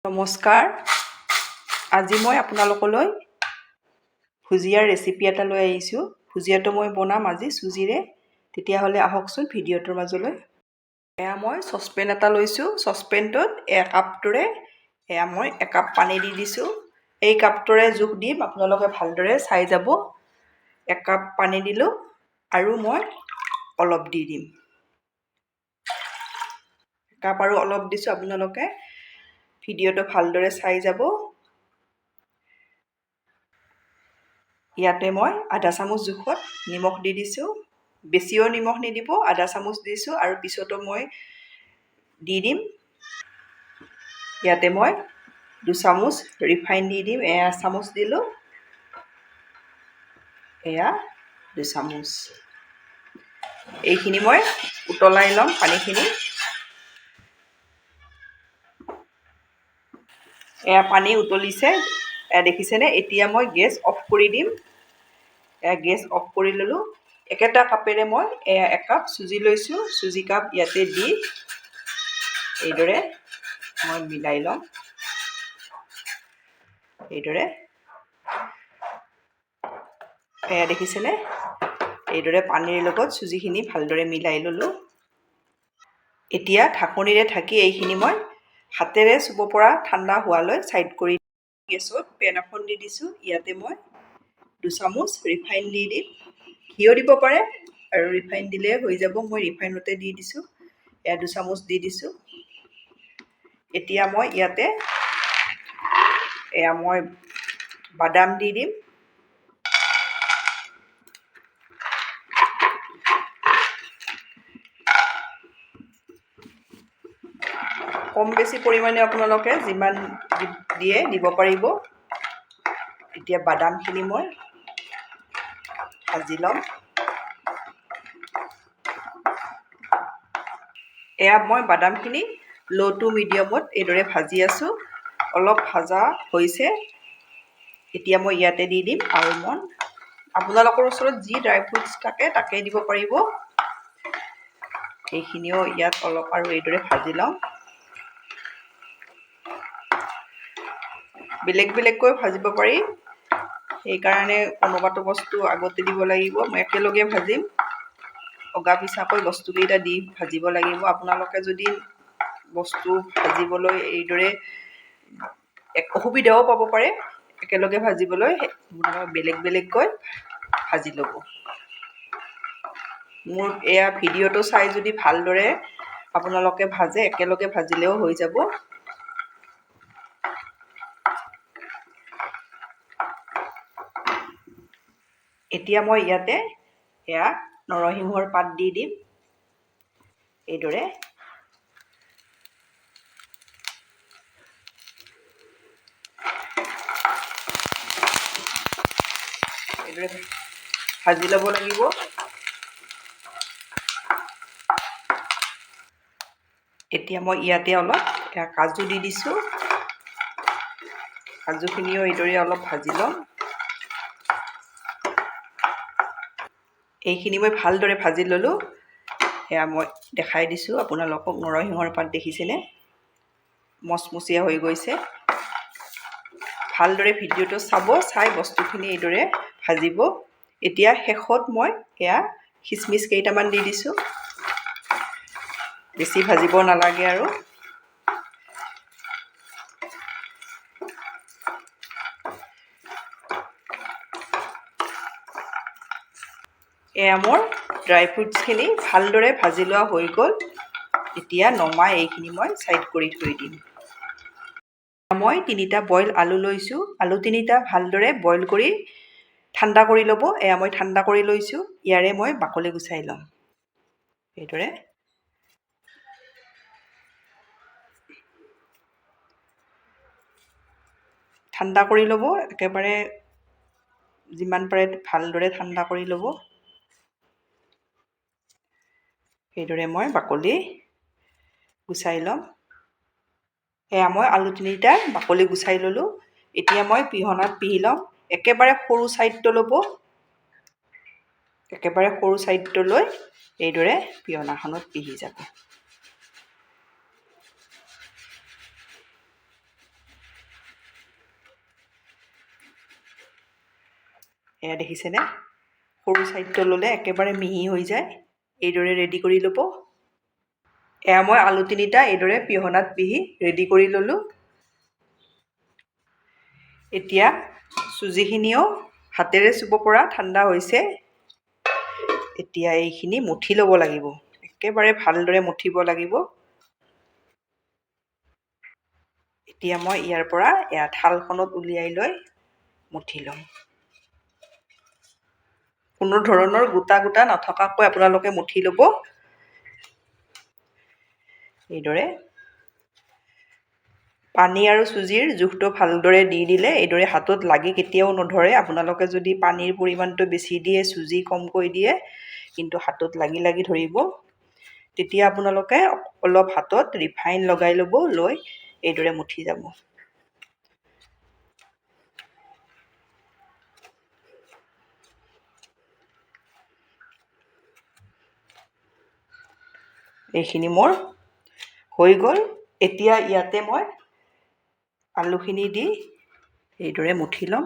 নমস্কাৰ। আজি মই আপোনালোকলৈ ভুজিয়াৰ ৰেচিপি এটা লৈ আহিছোঁ। ভুজিয়াটো মই বনাম আজি চুজিৰে। তেতিয়াহ'লে আহকচোন ভিডিঅ'টোৰ মাজলৈ। এয়া মই চচপেন এটা লৈছোঁ। চচপেনটোত একাপটোৰে মই একাপ পানী দি দিছোঁ। এই কাপটোৰে জোখ দিম, আপোনালোকে ভালদৰে চাই যাব। একাপ পানী দিলোঁ আৰু মই অলপ দি দিম। একাপ আৰু অলপ দিছোঁ, আপোনালোকে ভিডিঅ'টো ভালদৰে চাই যাব। ইয়াতে মই আধা চামুচ জোখত নিমখ দি দিছোঁ। বেছিও নিমখ নিদিব, আধা চামুচ দিছোঁ আৰু পিছতো মই দি দিম। ইয়াতে মই 2 চামুচ ৰিফাইন দি দিম। এয়া চামুচ দিলোঁ, এয়া 2 চামুচ। এইখিনি মই উতলাই ল'ম পানীখিনি। এয়া পানী উতলিছে, দেখিছেনে? এতিয়া মই গেছ অফ কৰি দিম। গেছ অফ কৰি ল'লোঁ। একেটা কাপেৰে মই একাপ চুজি লৈছোঁ। চুজি কাপ ইয়াতে দি এইদৰে মই মিলাই ল'ম। এইদৰে দেখিছেনে? এইদৰে পানীৰ লগত চুজিখিনি ভালদৰে মিলাই ল'লোঁ। এতিয়া ঢাকনিৰে ঢাকি এইখিনি মই হাতেৰে চুব পৰা ঠাণ্ডা হোৱালৈ ছাইড কৰি গেছত পেন এখন দি দিছোঁ। ইয়াতে মই 2 চামুচ ৰিফাইন দি দিম। ঘিও দিব পাৰে আৰু ৰিফাইন দিলে হৈ যাব। মই ৰিফাইনতে দি দিছোঁ। এয়া 2 চামুচ দি দিছোঁ। এতিয়া মই ইয়াতে মই বাদাম দি দিম। কম বেছি পৰিমাণে আপোনালোকে যিমান দিয়ে দিব পাৰিব। এতিয়া বাদামখিনি মই ভাজি ল'ম। এয়া মই বাদামখিনি ল' টু মিডিয়ামত এইদৰে ভাজি আছোঁ। অলপ ভাজা হৈছে। এতিয়া মই ইয়াতে দি দিম আলমণ্ড। আপোনালোকৰ ওচৰত যি ড্ৰাই ফ্ৰুটছ থাকে তাকে দিব পাৰিব। এইখিনিও ইয়াত অলপ আৰু এইদৰে ভাজি ল'ম। বেলেগ বেলেগকৈ ভাজিব পাৰি, সেইকাৰণে কোনোবাটো বস্তু আগতে দিব লাগিব। মই একেলগে ভাজিম। অগা পিছাকৈ বস্তুকেইটা দি ভাজিব লাগিব। আপোনালোকে যদি বস্তু ভাজিবলৈ এইদৰে অসুবিধাও পাব পাৰে, একেলগে ভাজিবলৈ বেলেগ বেলেগকৈ ভাজি ল'ব। মোৰ এয়া ভিডিঅ'টো চাই যদি ভালদৰে আপোনালোকে ভাজে, একেলগে ভাজিলেও হৈ যাব। এতিয়া মই ইয়াতে নৰসিংহৰ পাত দি দিম। এইদৰে ভাজি ল'ব লাগিব। এতিয়া মই ইয়াতে অলপ কাজু দি দিছোঁ। কাজুখিনিও এইদৰে অলপ ভাজি ল'ম। এইখিনি মই ভালদৰে ভাজি ল'লোঁ। সেয়া মই দেখাই দিছোঁ আপোনালোকক। নৰসিংহৰ পাত দেখিছেনে? মচমচীয়া হৈ গৈছে। ভালদৰে ভিডিঅ'টো চাব, চাই বস্তুখিনি এইদৰে ভাজিব। এতিয়া শেষত মই খিচমিচ কেইটামান দি দিছোঁ। বেছি ভাজিব নালাগে আৰু। মোৰ ড্ৰাই ফ্ৰুটছখিনি ভালদৰে ভাজি লোৱা হৈ গ'ল। এতিয়া নমাই এইখিনি মই ছাইড কৰি থৈ দিম। মই 3টা বইল আলু লৈছোঁ। আলু 3টা ভালদৰে বইল কৰি ঠাণ্ডা কৰি ল'ব। মই ঠাণ্ডা কৰি লৈছোঁ। ইয়াৰে মই বাকলি গুচাই ল'ম। এইদৰে ঠাণ্ডা কৰি ল'ব। একেবাৰে যিমান পাৰে ভালদৰে ঠাণ্ডা কৰি ল'ব। এইদৰে মই বাকলি গুচাই ল'ম। মই আলু 3টা বাকলি গুচাই ল'লোঁ। এতিয়া মই পিহনাত পিহি ল'ম। একেবাৰে সৰু ছাইডটো ল'ব। একেবাৰে সৰু ছাইডটো লৈ এইদৰে পিহনাখনত পিহি যাব। এয়া দেখিছেনে সৰু চাইডটো ল'লে একেবাৰে মিহি হৈ যায় এইদৰে ৰেডি কৰি ল'ব এয়া মই আলু তিনিটা এইদৰে পিহনাত পিহি ৰেডি কৰি ল'লোঁ এতিয়া চুজিখিনিও হাতেৰে চুব পৰা ঠাণ্ডা হৈছে এতিয়া এইখিনি মুঠি ল'ব লাগিব একেবাৰে ভালদৰে মুঠিব লাগিব এতিয়া মই ইয়াৰ পৰা এয়া থালখনত উলিয়াই লৈ মুঠি ল'ম কোনো ধৰণৰ গোটা গোটা নথকাকৈ আপোনালোকে মুঠি ল'ব এইদৰে পানী আৰু চুজিৰ জোখটো ভালদৰে দি দিলে এইদৰে হাতত লাগি কেতিয়াও নধৰে আপোনালোকে যদি পানীৰ পৰিমাণটো বেছি দিয়ে চুজি কমকৈ দিয়ে কিন্তু হাতত লাগি লাগি ধৰিব তেতিয়া আপোনালোকে অলপ হাতত ৰিফাইন লগাই ল'ব লৈ এইদৰে মুঠি যাব এইখিনি মোৰ হৈ গ'ল এতিয়া ইয়াতে মই আলুখিনি দি এইদৰে মুঠি ল'ম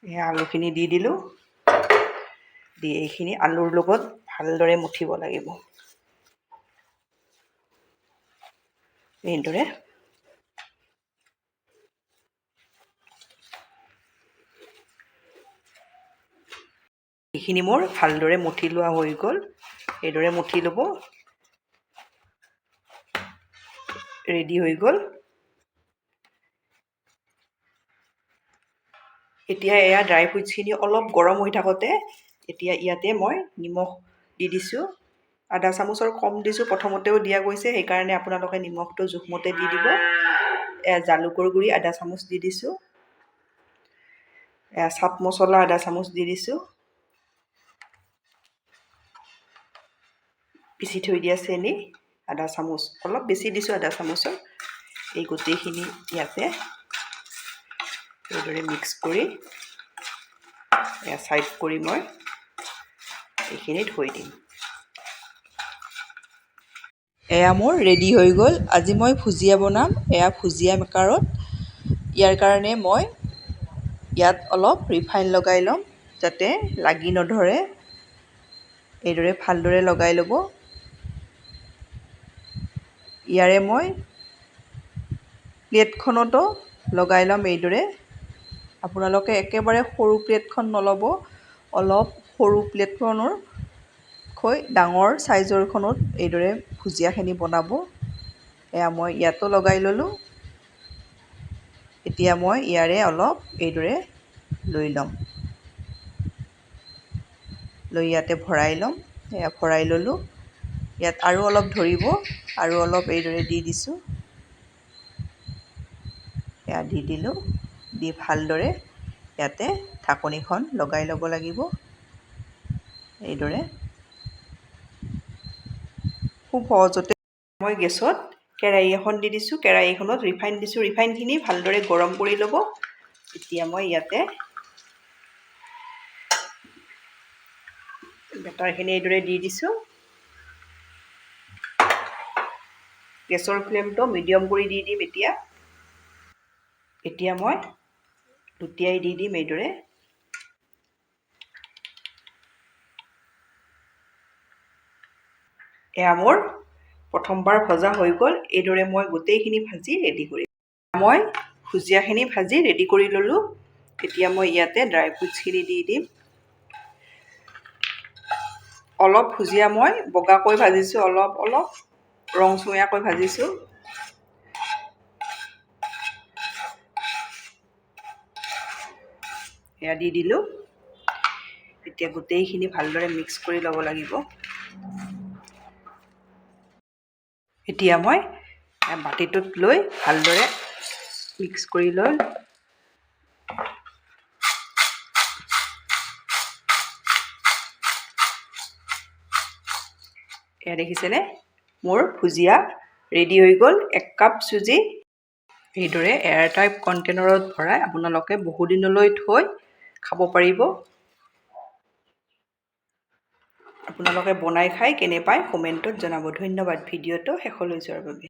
এই আলুখিনি দি দিলোঁ দি এইখিনি আলুৰ লগত ভালদৰে মুঠিব লাগিব এইদৰে এইখিনি মোৰ ভালদৰে মুঠি লোৱা হৈ গ'ল এইদৰে মুঠি ল'ব ৰেডি হৈ গ'ল এতিয়া এয়া ড্ৰাই ফ্ৰুটছখিনি অলপ গৰম হৈ থাকোঁতে এতিয়া ইয়াতে মই নিমখ দি দিছোঁ আধা চামুচৰ কম দিছোঁ প্ৰথমতেও দিয়া গৈছে সেইকাৰণে আপোনালোকে নিমখটো জোখমতে দি দিব এয়া জালুকৰ গুড়ি আধা চামুচ দি দিছোঁ এয়া চাট মছলা আধা চামুচ দি দিছোঁ পিচি থৈ দিয়া চেনি আধা চামুচ অলপ বেছি দিছোঁ আধা চামুচৰ এই গোটেইখিনি ইয়াতে এইদৰে মিক্স কৰি ছাইড কৰি মই এইখিনি থৈ দিম এয়া মোৰ ৰেডি হৈ গ'ল আজি মই ভুজিয়া বনাম এয়া ভুজিয়া মেকাৰত ইয়াৰ কাৰণে মই ইয়াত অলপ ৰিফাইন লগাই ল'ম যাতে লাগি নধৰে এইদৰে ভালদৰে লগাই ল'ব ইয়াৰে মই প্লেটখনতো লগাই ল'ম এইদৰে আপোনালোকে একেবাৰে সৰু প্লেটখন নল'ব অলপ সৰু প্লেটখনতকৈ ডাঙৰ চাইজৰখনত এইদৰে ভুজিয়াখিনি বনাব এয়া মই ইয়াতো লগাই ল'লোঁ এতিয়া মই ইয়াৰে অলপ এইদৰে লৈ ল'ম লৈ ইয়াতে ভৰাই ল'ম এয়া ভৰাই ল'লোঁ ইয়াত আৰু অলপ ধৰিব আৰু অলপ এইদৰে দি দিছোঁ এয়া দি দিলোঁ দি ভালদৰে ইয়াতে ঢাকনিখন লগাই ল'ব লাগিব এইদৰে খুব সহজতে মই গেছত কেৰাহী এখন দি দিছোঁ কেৰাহীখনত ৰিফাইন দিছোঁ ৰিফাইনখিনি ভালদৰে গৰম কৰি ল'ব এতিয়া মই ইয়াতে বেটাৰখিনি এইদৰে দি দিছোঁ গেছৰ ফ্লেমটো মিডিয়াম কৰি দি দিম এতিয়া মই লুটিয়াই দি দিম এইদৰে এয়া মোৰ প্ৰথমবাৰ ভজা হৈ গ'ল এইদৰে মই গোটেইখিনি ভাজি ৰেডি কৰিম মই ভুজিয়াখিনি ভাজি ৰেডি কৰি ল'লোঁ এতিয়া মই ইয়াতে ড্ৰাই ফ্ৰুটছখিনি দি দিম অলপ ভুজিয়া মই বগাকৈ ভাজিছোঁ অলপ ৰংচঙীয়াকৈ ভাজিছোঁ এয়া দি দিলোঁ এতিয়া গোটেইখিনি ভালদৰে মিক্স কৰি ল'ব লাগিব এতিয়া মই বাতিটোত লৈ ভালদৰে মিক্স কৰি লৈ এয়া দেখিছেনে মোৰ ভুজিয়া ৰেডি হৈ গ'ল 1 কাপ চুজি এইদৰে এয়াৰটাইট কণ্টেইনাৰত ভৰাই আপোনালোকে বহুদিনলৈ থৈ খাব পাৰিব আপোনালোকে বনাই খাই কেনে পায় কমেণ্টত জনাব ধন্যবাদ ভিডিঅ'টো শেষলৈ যোৱাৰ বাবে